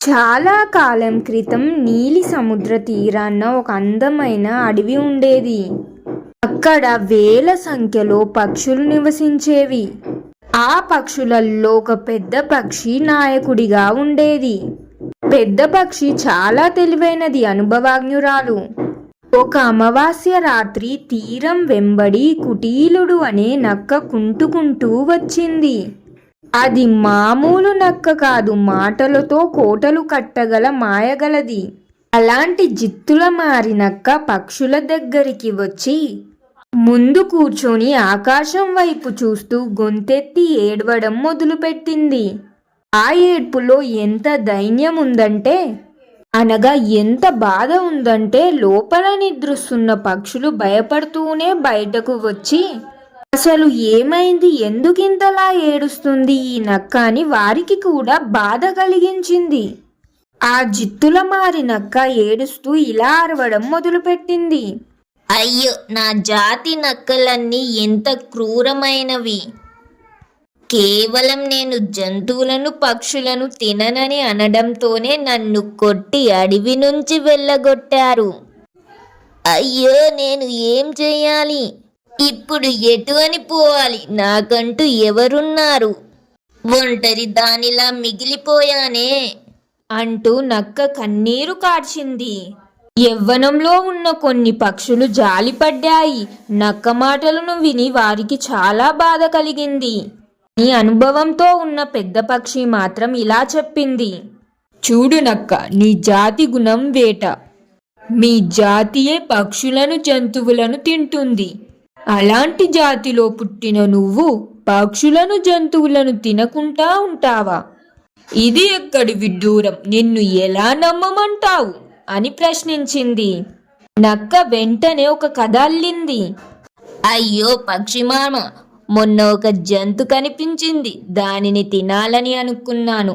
చాలా కాలం క్రితం నీలి సముద్ర తీరాన ఒక అందమైన అడవి ఉండేది. అక్కడ వేల సంఖ్యలో పక్షులు నివసించేవి. ఆ పక్షులలో ఒక పెద్ద పక్షి నాయకుడిగా ఉండేది. పెద్ద పక్షి చాలా తెలివైనది, అనుభవజ్ఞురాలు. ఒక అమావాస్య రాత్రి తీరం వెంబడి కుటీలుడు అనే నక్క కుంటుకుంటూ వచ్చింది. అది మామూలు నక్క కాదు, మాటలతో కోటలు కట్టగల మాయగలది. అలాంటి జిత్తుల మారి నక్క పక్షుల దగ్గరికి వచ్చి ముందు కూర్చొని ఆకాశం వైపు చూస్తూ గొంతెత్తి ఏడవడం మొదలుపెట్టింది. ఆ ఏడ్పులో ఎంత దైన్యం ఉందంటే, అనగా ఎంత బాధ ఉందంటే, లోపల నిద్రిస్తున్న పక్షులు భయపడుతూనే బయటకు వచ్చి అసలు ఏమైంది, ఎందుకింతలా ఏడుస్తుంది ఈ నక్క అని వారికి కూడా బాధ కలిగించింది. ఆ జిత్తుల మారి నక్క ఏడుస్తూ ఇలా అరవడం మొదలుపెట్టింది. అయ్యో, నా జాతి నక్కలన్నీ ఎంత క్రూరమైనవి! కేవలం నేను జంతువులను పక్షులను తిననని అనడంతోనే నన్ను కొట్టి అడవి నుంచి వెళ్ళగొట్టారు. అయ్యో, నేను ఏం చెయ్యాలి? ఇప్పుడు ఎటు అని పోవాలి? నాకంటూ ఎవరున్నారు? ఒంటరి దానిలా మిగిలిపోయానే అంటూ నక్క కన్నీరు కార్చింది. యవ్వనంలో ఉన్న కొన్ని పక్షులు జాలిపడ్డాయి. నక్క మాటలను విని వారికి చాలా బాధ కలిగింది. ఈ అనుభవంతో ఉన్న పెద్ద పక్షి మాత్రం ఇలా చెప్పింది. చూడు నక్క, నీ జాతి గుణం వేట. మీ జాతియే పక్షులను జంతువులను తింటుంది. అలాంటి జాతిలో పుట్టిన నువ్వు పక్షులను జంతువులను తినకుండా ఉంటావా? ఇది ఎక్కడి విడ్డూరం, నిన్ను ఎలా నమ్మమంటావు అని ప్రశ్నించింది. నక్క వెంటనే ఒక కథ అల్లింది. అయ్యో పక్షిమామ, మొన్న ఒక జంతు కనిపించింది. దానిని తినాలని అనుకున్నాను,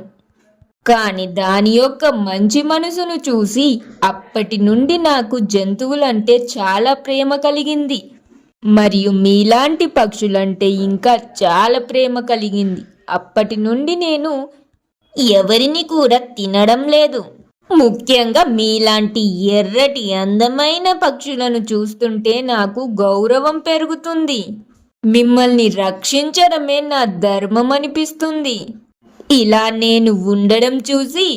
కానీ దాని యొక్క మంచి మనసును చూసి అప్పటి నుండి నాకు జంతువులంటే చాలా ప్రేమ కలిగింది. మరియు మీలాంటి పక్షులంటే ఇంకా చాలా ప్రేమ కలిగింది. అప్పటి నుండి నేను ఎవరిని కూడా తినడం లేదు. ముఖ్యంగా మీలాంటి ఎర్రటి అందమైన పక్షులను చూస్తుంటే నాకు గౌరవం పెరుగుతుంది. మిమ్మల్ని రక్షించడమే నా ధర్మం అనిపిస్తుంది. ఇలా నేను ఉండడం చూసి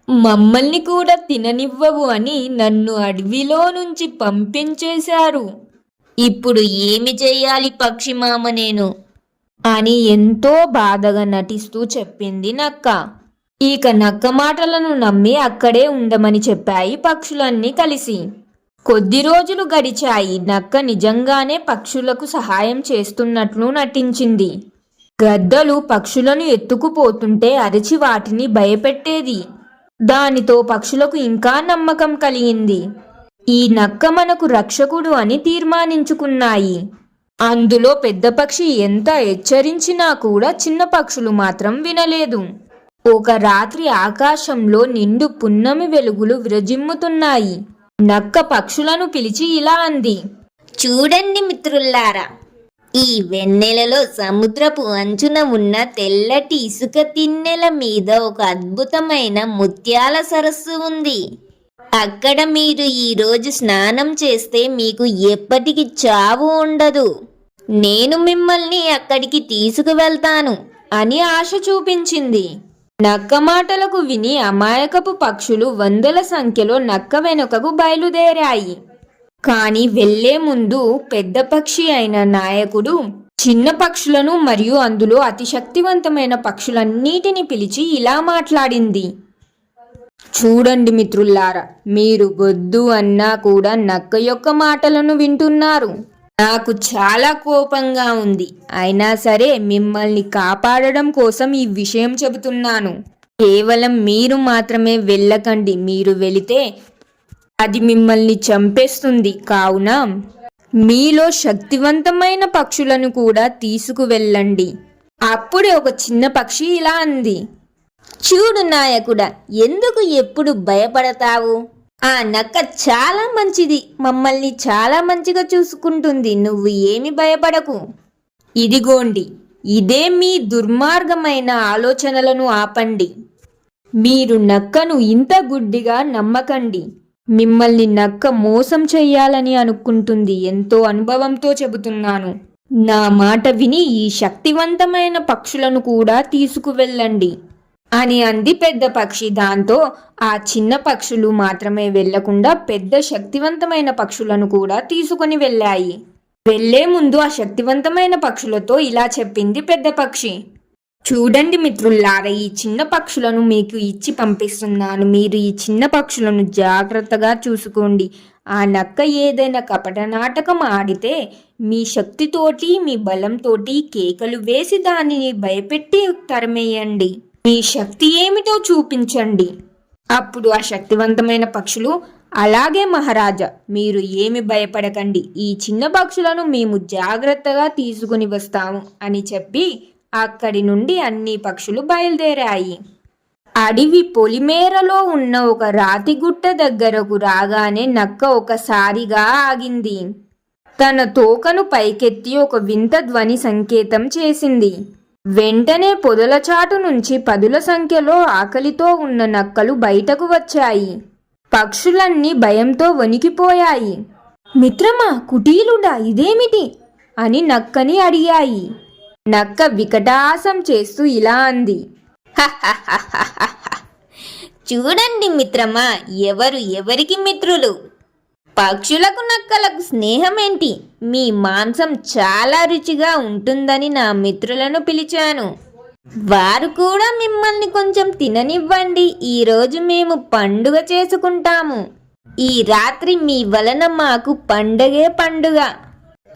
మమ్మల్ని కూడా తిననివ్వవు అని నన్ను అడవిలో నుంచి పంపించేశారు. ఇప్పుడు ఏమి చెయ్యాలి పక్షిమామ నేను? అని ఎంతో బాధగా నటిస్తూ చెప్పింది నక్క. ఇక నక్క మాటలను నమ్మి అక్కడే ఉండమని చెప్పాయి పక్షులన్నీ కలిసి. కొద్ది రోజులు గడిచాయి. నక్క నిజంగానే పక్షులకు సహాయం చేస్తున్నట్లు నటించింది. గద్దలు పక్షులను ఎత్తుకుపోతుంటే అరిచి వాటిని భయపెట్టేది. దానితో పక్షులకు ఇంకా నమ్మకం కలిగింది. ఈ నక్క మనకు రక్షకుడు అని తీర్మానించుకున్నాయి. అందులో పెద్ద పక్షి ఎంత హెచ్చరించినా కూడా చిన్న పక్షులు మాత్రం వినలేదు. ఒక రాత్రి ఆకాశంలో నిండు పున్నమి వెలుగులు విరజిమ్ముతున్నాయి. నక్క పక్షులను పిలిచి ఇలా అంది. చూడండి మిత్రుల్లారా, ఈ వెన్నెలలో సముద్రపు అంచున ఉన్న తెల్లటి ఇసుక తిన్నెల మీద ఒక అద్భుతమైన ముత్యాల సరస్సు ఉంది. అక్కడ మీరు ఈరోజు స్నానం చేస్తే మీకు ఎప్పటికీ చావు ఉండదు. నేను మిమ్మల్ని అక్కడికి తీసుకువెళ్తాను అని ఆశ చూపించింది. నక్క మాటలకు విని అమాయకపు పక్షులు వందల సంఖ్యలో నక్క వెనుకకు బయలుదేరాయి. కాని వెళ్లే ముందు పెద్ద పక్షి అయిన నాయకుడు చిన్న పక్షులను మరియు అందులో అతి శక్తివంతమైన పక్షులన్నిటిని పిలిచి ఇలా మాట్లాడింది. చూడండి మిత్రుల్లారా, మీరు వద్దు అన్నా కూడా నక్క యొక్క మాటలను వింటున్నారు. నాకు చాలా కోపంగా ఉంది. అయినా సరే మిమ్మల్ని కాపాడడం కోసం ఈ విషయం చెబుతున్నాను. కేవలం మీరు మాత్రమే వెళ్ళకండి. మీరు వెళితే అది మిమ్మల్ని చంపేస్తుంది. కావున మీలో శక్తివంతమైన పక్షులను కూడా తీసుకువెళ్ళండి. అప్పుడే ఒక చిన్న పక్షి ఇలా అంది. చూడు నాయకుడా, ఎందుకు ఎప్పుడు భయపడతావు? ఆ నక్క చాలా మంచిది, మమ్మల్ని చాలా మంచిగా చూసుకుంటుంది. నువ్వు ఏమి భయపడకు. ఇదిగోండి, ఇదే మీ దుర్మార్గమైన ఆలోచనలను ఆపండి. మీరు నక్కను ఇంత గుడ్డిగా నమ్మకండి. మిమ్మల్ని నక్క మోసం చెయ్యాలని అనుకుంటుంది. ఎంతో అనుభవంతో చెబుతున్నాను. నా మాట విని ఈ శక్తివంతమైన పక్షులను కూడా తీసుకువెళ్ళండి అని అంది పెద్ద పక్షి. దాంతో ఆ చిన్న పక్షులు మాత్రమే వెళ్లకుండా పెద్ద శక్తివంతమైన పక్షులను కూడా తీసుకొని వెళ్ళాయి. వెళ్లే ముందు ఆ శక్తివంతమైన పక్షులతో ఇలా చెప్పింది పెద్ద పక్షి. చూడండి మిత్రుల్లారా, ఈ చిన్న పక్షులను మీకు ఇచ్చి పంపిస్తున్నాను. మీరు ఈ చిన్న పక్షులను జాగ్రత్తగా చూసుకోండి. ఆ నక్క ఏదైనా కపట నాటకం ఆడితే మీ శక్తితోటి మీ బలంతోటి కేకలు వేసి దానిని భయపెట్టి తరిమేయండి. మీ శక్తి ఏమిటో చూపించండి. అప్పుడు ఆ శక్తివంతమైన పక్షులు, అలాగే మహారాజా, మీరు ఏమి భయపడకండి. ఈ చిన్న పక్షులను మేము జాగ్రత్తగా తీసుకుని వస్తాము అని చెప్పి అక్కడి నుండి అన్ని పక్షులు బయలుదేరాయి. అడవి పొలిమేరలో ఉన్న ఒక రాతిగుట్ట దగ్గరకు రాగానే నక్క ఒకసారిగా ఆగింది. తన తోకను పైకెత్తి ఒక వింత ధ్వని సంకేతం చేసింది. వెంటనే పొదల చాటు నుంచి పదుల సంఖ్యలో ఆకలితో ఉన్న నక్కలు బయటకు వచ్చాయి. పక్షులన్నీ భయంతో వణికిపోయాయి. మిత్రమా, కుటీలుడా, ఇదేమిటి అని నక్కని అడిగాయి. నక్క వికటాసం చేస్తూ ఇలా అంది. చూడండి మిత్రమా, ఎవరు ఎవరికి మిత్రులు? పక్షులకు నక్కలకు స్నేహమేంటి? మీ మాంసం చాలా రుచిగా ఉంటుందని నా మిత్రులను పిలిచాను. వారు కూడా మిమ్మల్ని కొంచెం తిననివ్వండి. ఈరోజు మేము పండుగ చేసుకుంటాము. ఈ రాత్రి మీ వలన మాకు పండగే పండుగ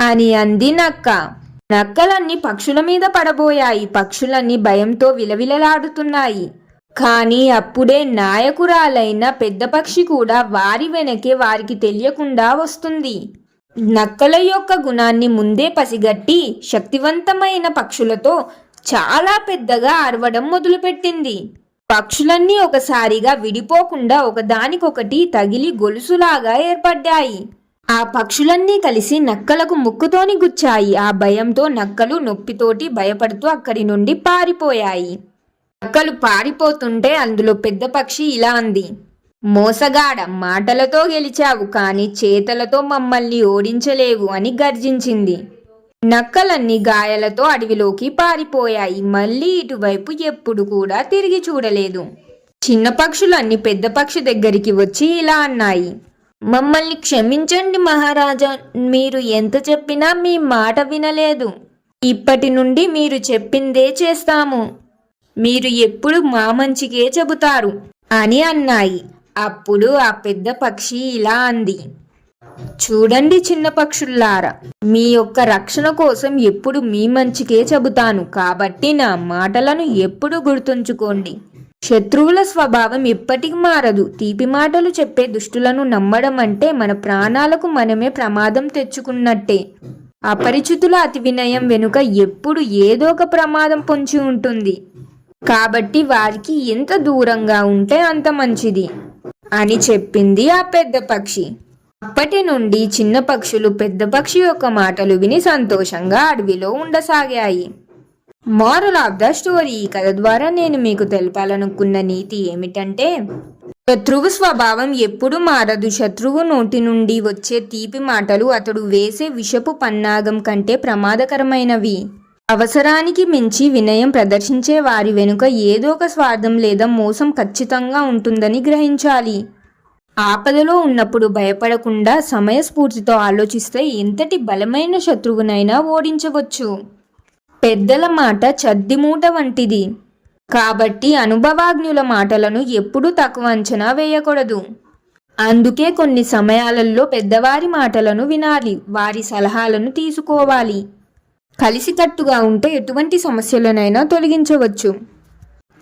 అని అంది నక్క. నక్కలన్నీ పక్షుల మీద పడబోయాయి. పక్షులన్నీ భయంతో విలవిలలాడుతున్నాయి. కానీ అప్పుడే నాయకురాలైన పెద్ద పక్షి కూడా వారి వెనకే వారికి తెలియకుండా వస్తుంది. నక్కల యొక్క గుణాన్ని ముందే పసిగట్టి శక్తివంతమైన పక్షులతో చాలా పెద్దగా అరవడం మొదలుపెట్టింది. పక్షులన్నీ ఒకసారిగా విడిపోకుండా ఒకదానికొకటి తగిలి గొలుసులాగా ఏర్పడ్డాయి. ఆ పక్షులన్నీ కలిసి నక్కలకు ముక్కుతోని గుచ్చాయి. ఆ భయంతో నక్కలు నొప్పితోటి భయపడుతూ అక్కడి నుండి పారిపోయాయి. నక్కలు పారిపోతుంటే అందులో పెద్ద పక్షి ఇలా అంది. మోసగాడ, మాటలతో గెలిచావు కానీ చేతలతో మమ్మల్ని ఓడించలేవు అని గర్జించింది. నక్కలన్నీ గాయాలతో అడవిలోకి పారిపోయాయి. మళ్ళీ ఇటువైపు ఎప్పుడు కూడా తిరిగి చూడలేదు. చిన్న పక్షులన్నీ పెద్ద పక్షి దగ్గరికి వచ్చి ఇలా అన్నాయి. మమ్మల్ని క్షమించండి మహారాజా, మీరు ఎంత చెప్పినా మీ మాట వినలేదు. ఇప్పటి నుండి మీరు చెప్పిందే చేస్తాము. మీరు ఎప్పుడు మా మంచికే చెబుతారు అని అన్నాయి. అప్పుడు ఆ పెద్ద పక్షి ఇలా అంది. చూడండి చిన్న పక్షుల్లారా, మీ యొక్క రక్షణ కోసం ఎప్పుడు మీ మంచికే చెబుతాను. కాబట్టి నా మాటలను ఎప్పుడు గుర్తుంచుకోండి. శత్రువుల స్వభావం ఎప్పటికి మారదు. తీపి మాటలు చెప్పే దుష్టులను నమ్మడం అంటే మన ప్రాణాలకు మనమే ప్రమాదం తెచ్చుకున్నట్టే. అపరిచితుల అతి వినయం వెనుక ఎప్పుడు ఏదో ఒక ప్రమాదం పొంచి ఉంటుంది. కాబట్టి వారికి ఎంత దూరంగా ఉంటే అంత మంచిది అని చెప్పింది ఆ పెద్ద పక్షి. అప్పటి నుండి చిన్న పక్షులు పెద్ద పక్షి యొక్క మాటలు విని సంతోషంగా అడవిలో ఉండసాగాయి. మోరల్ ఆఫ్ ద స్టోరీ, ఈ కథ ద్వారా నేను మీకు తెలపాలనుకున్న నీతి ఏమిటంటే, శత్రువు స్వభావం ఎప్పుడు మారదు. శత్రువు నోటి నుండి వచ్చే తీపి మాటలు అతడు వేసే విషపు పన్నాగం కంటే ప్రమాదకరమైనవి. అవసరానికి మించి వినయం ప్రదర్శించే వారి వెనుక ఏదో ఒక స్వార్థం లేదా మోసం ఖచ్చితంగా ఉంటుందని గ్రహించాలి. ఆపదలో ఉన్నప్పుడు భయపడకుండా సమయస్ఫూర్తితో ఆలోచిస్తే ఎంతటి బలమైన శత్రువునైనా ఓడించవచ్చు. పెద్దల మాట చద్దిమూట వంటిది. కాబట్టి అనుభవజ్ఞుల మాటలను ఎప్పుడూ తక్కువ అంచనా వేయకూడదు. అందుకే కొన్ని సమయాలలో పెద్దవారి మాటలను వినాలి, వారి సలహాలను తీసుకోవాలి. కలిసికట్టుగా ఉంటే ఎటువంటి సమస్యలనైనా తొలగించవచ్చు.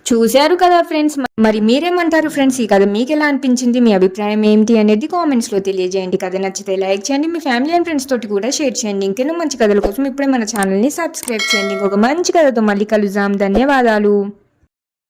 చూశారు కదా ఫ్రెండ్స్, మరి మీరేమంటారు ఫ్రెండ్స్? ఈ కథ మీకు ఎలా అనిపించింది? మీ అభిప్రాయం ఏంటి అనేది కామెంట్స్లో తెలియజేయండి. కథ నచ్చితే లైక్ చేయండి, మీ ఫ్యామిలీ అండ్ ఫ్రెండ్స్ తోటి కూడా షేర్ చేయండి. ఇంకెన్నో మంచి కథల కోసం ఇప్పుడే మన ఛానల్ని సబ్స్క్రైబ్ చేయండి. ఇంకొక మంచి కథతో మళ్ళీ కలుద్దాం. ధన్యవాదాలు.